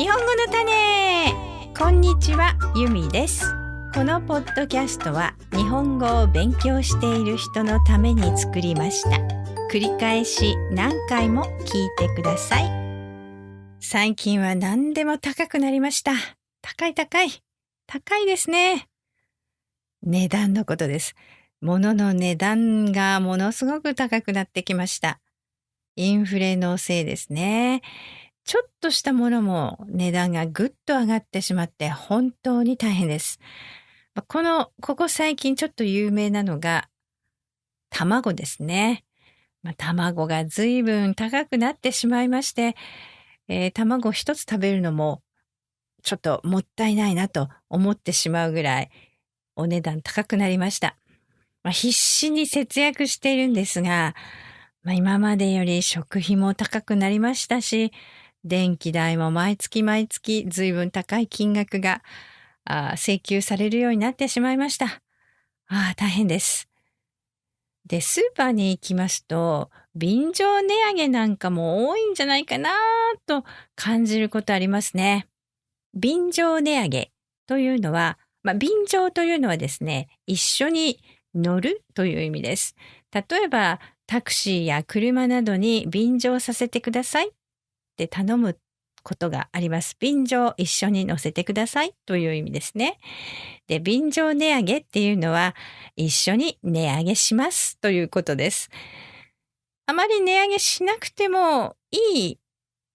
日本語の種。こんにちは、ゆみです。このポッドキャストは日本語を勉強している人のために作りました。繰り返し何回も聞いてください。最近は何でも高くなりました。高いですね。値段のことです。物の値段がものすごく高くなってきました。インフレのせいですね。ちょっとしたものも値段がぐっと上がってしまって本当に大変です。ここ最近ちょっと有名なのが卵ですね。卵がずいぶん高くなってしまいまして、卵一つ食べるのもちょっともったいないなと思ってしまうぐらいお値段高くなりました。必死に節約しているんですが、今までより食費も高くなりましたし、電気代も毎月ずいぶん高い金額が請求されるようになってしまいました。大変です。で、スーパーに行きますと、便乗値上げなんかも多いんじゃないかなと感じることありますね。便乗値上げというのは、便乗というのはですね、一緒に乗るという意味です。例えば、タクシーや車などに便乗させてくださいって頼むことがあります。便乗一緒に乗せてくださいという意味ですね。で、便乗値上げっていうのは一緒に値上げしますということです。あまり値上げしなくてもいい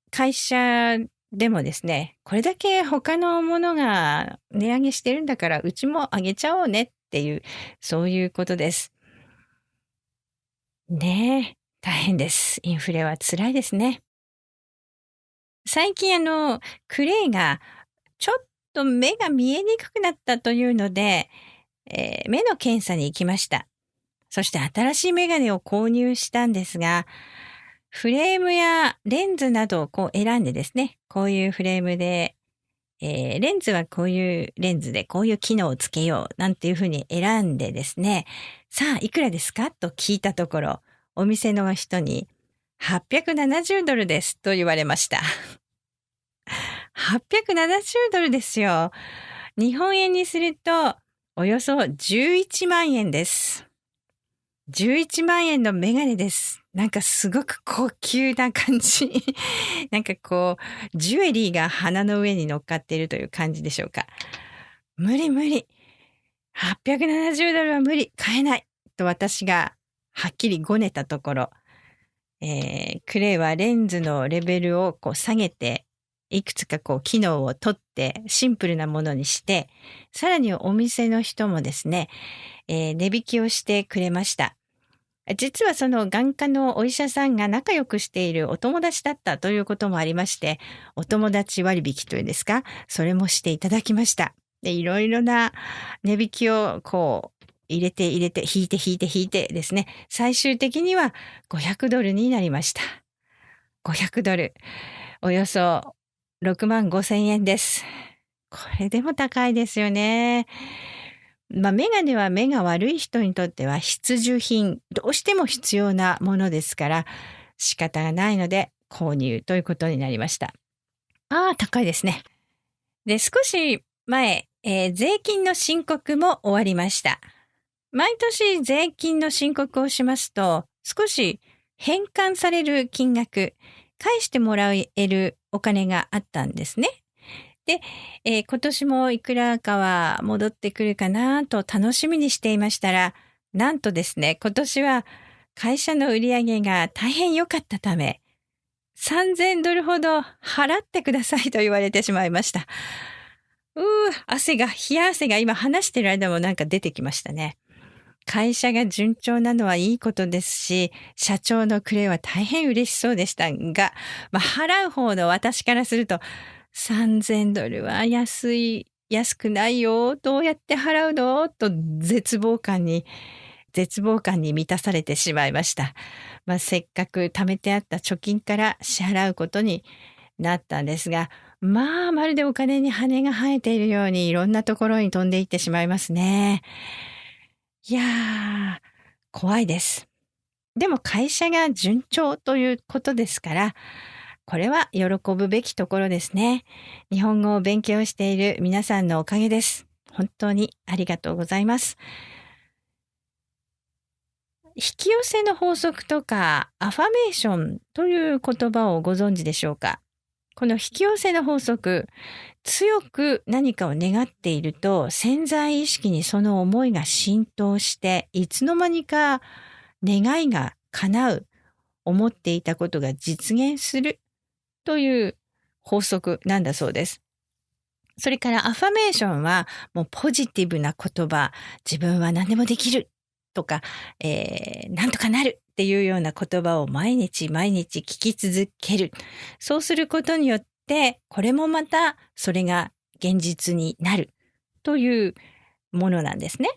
会社でもですね、これだけ他のものが値上げしてるんだからうちも上げちゃおうねっていう、そういうことです。ねえ、大変です。インフレは辛いですね。最近クレイがちょっと目が見えにくくなったというので、目の検査に行きました。そして新しいメガネを購入したんですが、フレームやレンズなどを選んでですね、こういうフレームで、レンズはこういうレンズでこういう機能をつけようなんていうふうに選んでですね、さあいくらですかと聞いたところ、お店の人に$870ですと言われました。$870ですよ。日本円にするとおよそ11万円です。11万円のメガネです。なんかすごく高級な感じ。なんかジュエリーが鼻の上に乗っかっているという感じでしょうか。無理。$870は無理。買えない。と私がはっきりごねたところ、クレイはレンズのレベルを下げて、いくつか機能を取ってシンプルなものにして、さらにお店の人もですね、値引きをしてくれました。実はその眼科のお医者さんが仲良くしているお友達だったということもありまして、お友達割引というんですか、それもしていただきました。で、いろいろな値引きを入れて、引いてですね、最終的には$500になりました。$500。およそ65,000円です。これでも高いですよね。メガネは目が悪い人にとっては必需品、どうしても必要なものですから仕方がないので購入ということになりました。高いですね。で、少し前、税金の申告も終わりました。毎年税金の申告をしますと少し返還される金額、返してもらえるお金があったんですね。で、今年もいくらかは戻ってくるかなと楽しみにしていましたら、なんとですね、今年は会社の売り上げが大変良かったため、$3,000ほど払ってくださいと言われてしまいました。冷や汗が今話してる間もなんか出てきましたね。会社が順調なのはいいことですし、社長のクレイは大変嬉しそうでしたが、払う方の私からすると、$3,000は安くないよ。どうやって払うのと絶望感に満たされてしまいました。せっかく貯めてあった貯金から支払うことになったんですが、まるでお金に羽が生えているようにいろんなところに飛んでいってしまいますね。いやー、怖いです。でも会社が順調ということですから、これは喜ぶべきところですね。日本語を勉強している皆さんのおかげです。本当にありがとうございます。引き寄せの法則とかアファメーションという言葉をご存知でしょうか。この引き寄せの法則、強く何かを願っていると潜在意識にその思いが浸透していつの間にか願いが叶う、思っていたことが実現するという法則なんだそうです。それからアファメーションはもうポジティブな言葉、自分は何でもできるとか、なんとかなるっていうような言葉を毎日毎日聞き続ける。そうすることによってこれもまたそれが現実になるというものなんですね。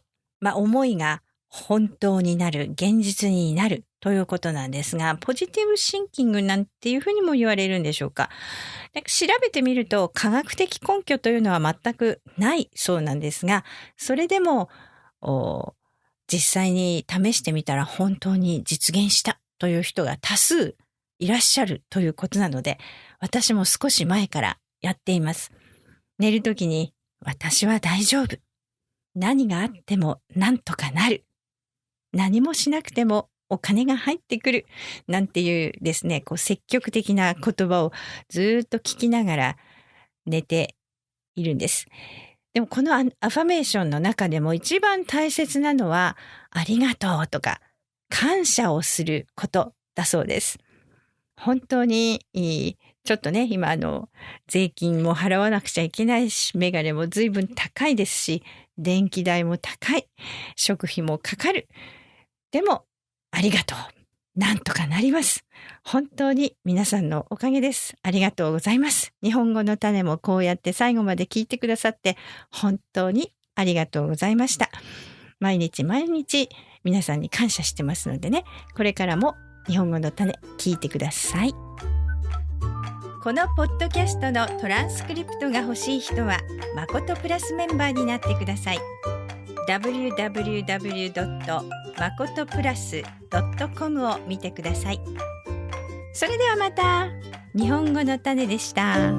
思いが本当になる、現実になるということなんですが、ポジティブシンキングなんていうふうにも言われるんでしょうか。調べてみると科学的根拠というのは全くないそうなんですが、それでも実際に試してみたら本当に実現したという人が多数いらっしゃるということなので、私も少し前からやっています。寝るときに私は大丈夫。何があってもなんとかなる。何もしなくてもお金が入ってくる。なんていうですね、積極的な言葉をずっと聞きながら寝ているんです。でもこのアファメーションの中でも一番大切なのはありがとうとか感謝をすることだそうです。本当にちょっとね、今税金も払わなくちゃいけないし、メガネも随分高いですし、電気代も高い、食費もかかる。でもありがとう。なんとかなります。本当に皆さんのおかげです。ありがとうございます。日本語の種もこうやって最後まで聞いてくださって本当にありがとうございました。毎日毎日皆さんに感謝してますのでね、これからも日本語の種聞いてください。このポッドキャストのトランスクリプトが欲しい人はまことプラスメンバーになってください。www.makotoplus.com を見てください。それではまた。日本語の種でした。